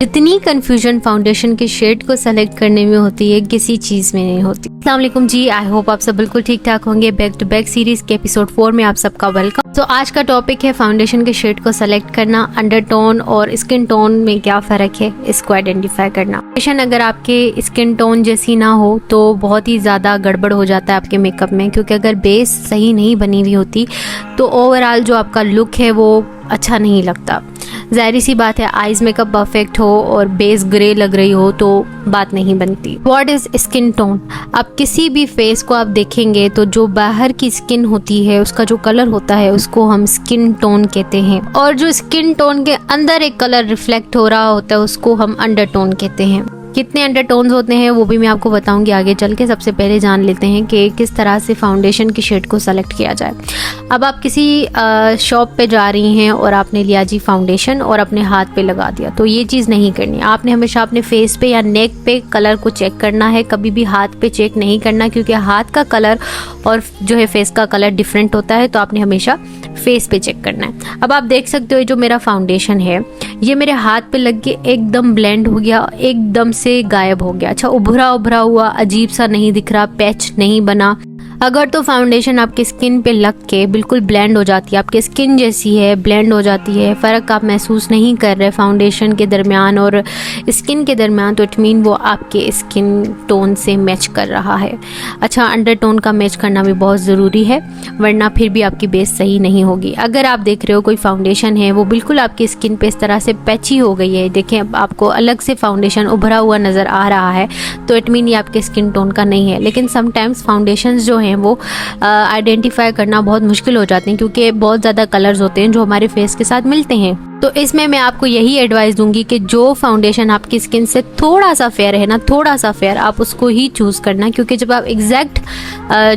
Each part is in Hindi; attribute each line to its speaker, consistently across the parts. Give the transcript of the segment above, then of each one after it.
Speaker 1: जितनी कंफ्यूजन फाउंडेशन के शेड को सेलेक्ट करने में होती है किसी चीज में नहीं होती। अस्सलाम वालेकुम जी, आई होप आप सब बिल्कुल ठीक ठाक होंगे। बैक टू बैक सीरीज के एपिसोड 4 में आप सबका वेलकम। तो आज का टॉपिक है फाउंडेशन के शेड को सेलेक्ट करना, अंडरटोन और स्किन टोन में क्या फ़र्क है इसको आइडेंटिफाई करना। फाउंडेशन अगर आपके स्किन टोन जैसी ना हो तो बहुत ही ज़्यादा गड़बड़ हो जाता है आपके मेकअप में, क्योंकि अगर बेस सही नहीं बनी हुई होती तो ओवरऑल जो आपका लुक है वो अच्छा नहीं लगता। जाहिर सी बात है, आईज मेकअप परफेक्ट हो और बेस ग्रे लग रही हो तो बात नहीं बनती। What is skin tone? आप किसी भी फेस को आप देखेंगे तो जो बाहर की स्किन होती है उसका जो कलर होता है उसको हम स्किन टोन कहते हैं, और जो स्किन टोन के अंदर एक कलर रिफ्लेक्ट हो रहा होता है उसको हम अंडरटोन कहते हैं। कितने अंडरटोन्स होते हैं वो भी मैं आपको बताऊंगी आगे चल के। सबसे पहले जान लेते हैं कि किस तरह से फाउंडेशन की शेड को सेलेक्ट किया जाए। अब आप किसी शॉप पे जा रही हैं और आपने लिया जी फाउंडेशन और अपने हाथ पे लगा दिया, तो ये चीज़ नहीं करनी। आपने हमेशा अपने फेस पे या नेक पे कलर को चेक करना है, कभी भी हाथ पे चेक नहीं करना, क्योंकि हाथ का कलर और जो है फेस का कलर डिफरेंट होता है। तो आपने हमेशा फेस पे चेक करना है। अब आप देख सकते हो जो मेरा फाउंडेशन है ये मेरे हाथ पे लग के एकदम ब्लेंड हो गया, एकदम से गायब हो गया। अच्छा, उभरा उभरा हुआ अजीब सा नहीं दिख रहा, पैच नहीं बना। अगर तो फाउंडेशन आपकी स्किन पे लग के बिल्कुल ब्लेंड हो जाती है, आपकी स्किन जैसी है, ब्लेंड हो जाती है, फ़र्क आप महसूस नहीं कर रहे फाउंडेशन के दरमियान और स्किन के दरमियान, तो इट मीन वो आपके स्किन टोन से मैच कर रहा है। अच्छा, अंडर टोन का मैच करना भी बहुत ज़रूरी है, वरना फिर भी आपकी बेस सही नहीं होगी। अगर आप देख रहे हो कोई फाउंडेशन है वो बिल्कुल आपकी स्किन पे इस तरह से पैची हो गई है, देखें आपको अलग से फाउंडेशन उभरा हुआ नज़र आ रहा है, तो इट मीन ये आपके स्किन टोन का नहीं है। लेकिन समटाइम्स फाउंडेशन जो हैं वो आइडेंटिफाई करना बहुत मुश्किल हो जाते हैं, क्योंकि बहुत ज़्यादा कलर्स होते हैं जो हमारे फेस के साथ मिलते हैं। तो इसमें मैं आपको यही एडवाइस दूंगी कि जो फाउंडेशन आपकी स्किन से थोड़ा सा फेयर है ना, थोड़ा सा फेयर, आप उसको ही चूज़ करना, क्योंकि जब आप एग्जैक्ट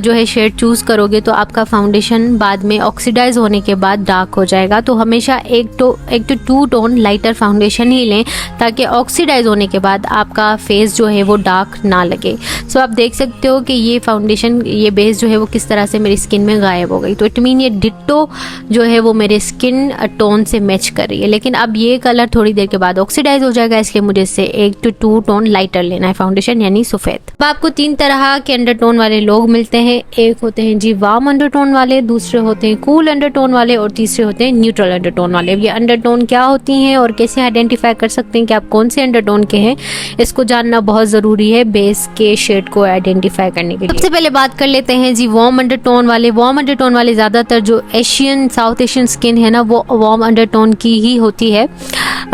Speaker 1: जो है शेड चूज़ करोगे तो आपका फाउंडेशन बाद में ऑक्सीडाइज होने के बाद डार्क हो जाएगा। तो हमेशा एक तो 2 टोन लाइटर फाउंडेशन ही लें, ताकि ऑक्सीडाइज होने के बाद आपका फेस जो है वो डार्क ना लगे। सो आप देख सकते हो कि ये फाउंडेशन, ये बेस जो है वो किस तरह से मेरी स्किन में गायब हो गई। तो इट मीन ये डिट्टो जो है वो मेरे स्किन टोन से मैच कर रही है। लेकिन अब ये कलर थोड़ी देर के बाद ऑक्सीडाइज हो जाएगा, इसलिए मुझे इससे 1 to 2 टोन लाइटर लेना है फाउंडेशन, यानी सफेद। अब आपको 3 तरह के अंडरटोन वाले लोग मिलते हैं। एक होते हैं जी वार्म अंडरटोन वाले, दूसरे होते हैं कूल अंडरटोन वाले, और तीसरे होते हैं न्यूट्रल अंडरटोन वाले। ये अंडरटोन क्या होती हैं और कैसे आइडेंटिफाई कर सकते हैं कि आप कौन से अंडरटोन के हैं, इसको जानना बहुत जरूरी है बेस के शेड को आइडेंटिफाई करने के लिए। सबसे पहले बात कर लेते हैं जी वार्म अंडरटोन वाले। वार्म अंडरटोन वाले ज्यादातर जो एशियन, साउथ एशियन स्किन है ना, वो वार्म अंडरटोन की ही होती है।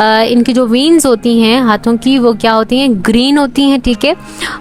Speaker 1: इनकी जो वीन्स होती हैं हाथों की वो क्या होती हैं, ग्रीन होती हैं, ठीक है।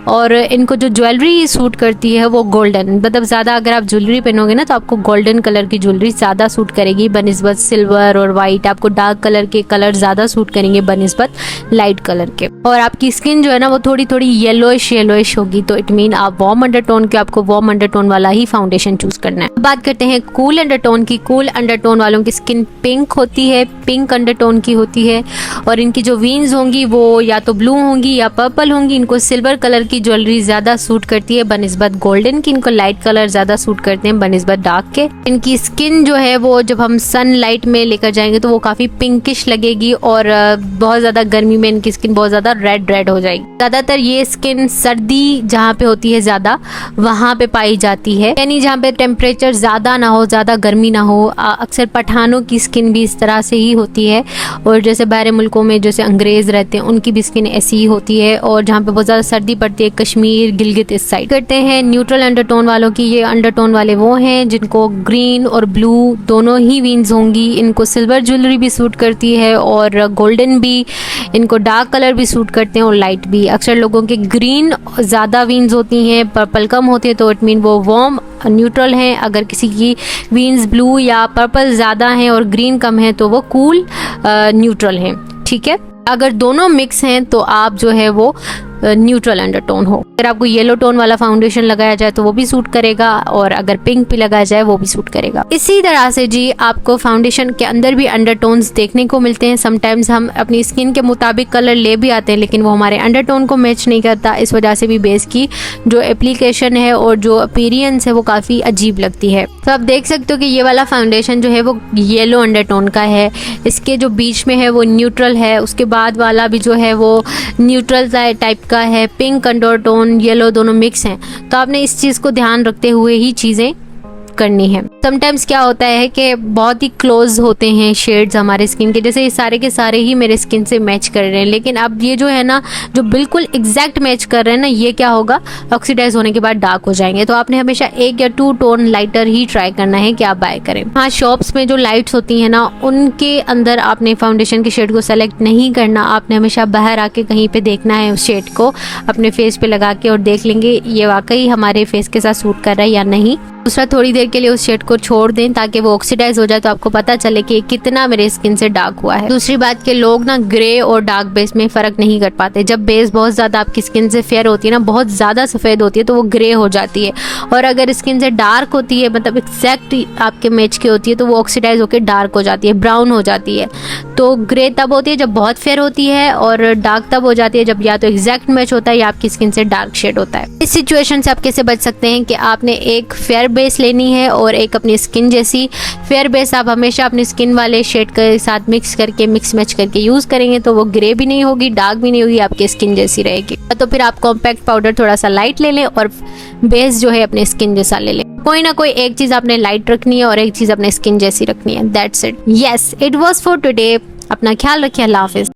Speaker 1: और इनको जो ज्वेलरी सूट करती है वो गोल्डन, मतलब ज़्यादा अगर आप ज्वेलरी पहनोगे ना तो आपको गोल्डन कलर की ज्वेलरी ज़्यादा सूट करेगी बनिस्बत सिल्वर और वाइट। आपको डार्क कलर के कलर ज़्यादा सूट करेंगे बनिस्बत लाइट कलर के। और आपकी स्किन जो है ना वो थोड़ी थोड़ी येलोइश होगी, तो इट मीन आप वार्म अंडरटोन के, आपको वार्म अंडरटोन वाला ही फाउंडेशन चूज करना है। बात करते हैं कूल अंडरटोन की। कूल अंडरटोन वालों की स्किन पिंक होती है, पिंक अंडरटोन की होती है, और इनकी जो वीन्स होंगी वो या तो ब्लू होंगी या पर्पल होंगी। इनको सिल्वर कलर की ज्वेलरी ज्यादा सूट करती है बनिस्बत गोल्डन की। इनको लाइट कलर ज्यादा सूट करते हैं बनिस्बत डार्क के। इनकी स्किन जो है वो जब हम सन लाइट में लेकर जाएंगे तो वो काफी पिंकिश लगेगी, और बहुत ज्यादा गर्मी में इनकी स्किन बहुत ज्यादा रेड हो जाएगी। ज्यादातर ये स्किन सर्दी जहाँ पे होती है ज्यादा वहां पे पाई जाती है, यानी जहाँ पे टेम्परेचर ज्यादा ना हो, ज्यादा गर्मी ना हो। अक्सर पठानों की स्किन भी इस तरह से ही होती है, और जैसे बाहर मुल्कों में जैसे अंग्रेज रहते हैं उनकी भी स्किन ऐसी ही होती है। और जहाँ पे बहुत ज़्यादा सर्दी पड़ती है, कश्मीर, गिलगित, इस साइड। करते हैं न्यूट्रल अंडरटोन वालों की। ये अंडरटोन वाले वो हैं जिनको ग्रीन और ब्लू दोनों ही वीन्स होंगी। इनको सिल्वर ज्वेलरी भी सूट करती है और गोल्डन भी। इनको डार्क कलर भी सूट करते हैं और लाइट भी। अक्सर लोगों के ग्रीन ज़्यादा वीन्स होती हैं, पर्पल कम होती है, तो इट मीन वो वार्म न्यूट्रल हैं। अगर किसी की वीन्स ब्लू या पर्पल ज़्यादा हैं और ग्रीन कम है तो वो कूल न्यूट्रल हैं, ठीक है। अगर दोनों मिक्स हैं तो आप जो है वो न्यूट्रल अंडरटोन हो। अगर आपको येलो टोन वाला फाउंडेशन लगाया जाए तो वो भी सूट करेगा, और अगर पिंक भी लगाया जाए वो भी सूट करेगा। इसी तरह से जी आपको फाउंडेशन के अंदर भी अंडरटोन्स देखने को मिलते हैं। समटाइम्स हम अपनी स्किन के मुताबिक कलर ले भी आते हैं, लेकिन वो हमारे अंडरटोन को मैच नहीं करता। इस वजह से भी बेस की जो एप्लीकेशन है और जो अपीयरेंस है वो काफ़ी अजीब लगती है। तो आप देख सकते हो कि ये वाला फाउंडेशन जो है वो येलो अंडरटोन का है, इसके जो बीच में है वो न्यूट्रल है, उसके बाद वाला भी जो है वो न्यूट्रल टाइप का है, पिंक अंडरटोन येलो दोनों मिक्स हैं। तो आपने इस चीज़ को ध्यान रखते हुए ही चीज़ें करनी है। समटाइम्स क्या होता है कि बहुत ही क्लोज होते हैं शेड्स हमारे स्किन के, जैसे ये सारे के सारे ही मेरे स्किन से मैच कर रहे हैं, लेकिन अब ये जो है ना जो बिल्कुल एग्जैक्ट मैच कर रहे हैं ना, ये क्या होगा, ऑक्सीडाइज होने के बाद डार्क हो जाएंगे। तो आपने हमेशा 1 या 2 टोन लाइटर ही ट्राई करना है कि आप बाय करें। हाँ, शॉप्स में जो लाइट्स होती हैं ना उनके अंदर आपने फाउंडेशन के शेड को सेलेक्ट नहीं करना। आपने हमेशा बाहर आके कहीं पे देखना है उस शेड को अपने फेस पे लगा के, और देख लेंगे ये वाकई हमारे फेस के साथ सूट कर रहा है या नहीं। दूसरा, थोड़ी देर के लिए उस शेड को छोड़ दें ताकि वो ऑक्सीडाइज हो जाए, तो आपको पता चले कि कितना मेरे स्किन से डार्क हुआ है। दूसरी बात कि लोग ना ग्रे और डार्क बेस में फ़र्क नहीं कर पाते। जब बेस बहुत ज़्यादा आपकी स्किन से फेयर होती है ना, बहुत ज़्यादा सफ़ेद होती है, तो वो ग्रे हो जाती है, और अगर स्किन से डार्क होती है, मतलब एग्जैक्ट आपके मैच की होती है, तो वो ऑक्सीडाइज होकर डार्क हो जाती है, ब्राउन हो जाती है। तो ग्रे तब होती है जब बहुत फेयर होती है, और डार्क तब हो जाती है जब या तो एग्जैक्ट मैच होता है या आपकी स्किन से डार्क शेड होता है। इस सिचुएशन से आप कैसे बच सकते हैं कि आपने एक फेयर बेस लेनी है और एक अपनी स्किन जैसी फेयर बेस आप हमेशा अपनी स्किन वाले शेड के साथ मिक्स मैच करके यूज़ करेंगे, तो वो ग्रे भी नहीं होगी, डार्क भी नहीं होगी, आपकी स्किन जैसी रहेगी। तो फिर आप कॉम्पैक्ट पाउडर थोड़ा सा लाइट ले लें और बेस जो है अपने स्किन जैसा ले लें। कोई ना कोई एक चीज़ आपने लाइट रखनी है और एक चीज़ अपने स्किन जैसी रखनी है। That's it. Yes, it was for today. अपना ख्याल रखिए। अल्लाह हाफिज़।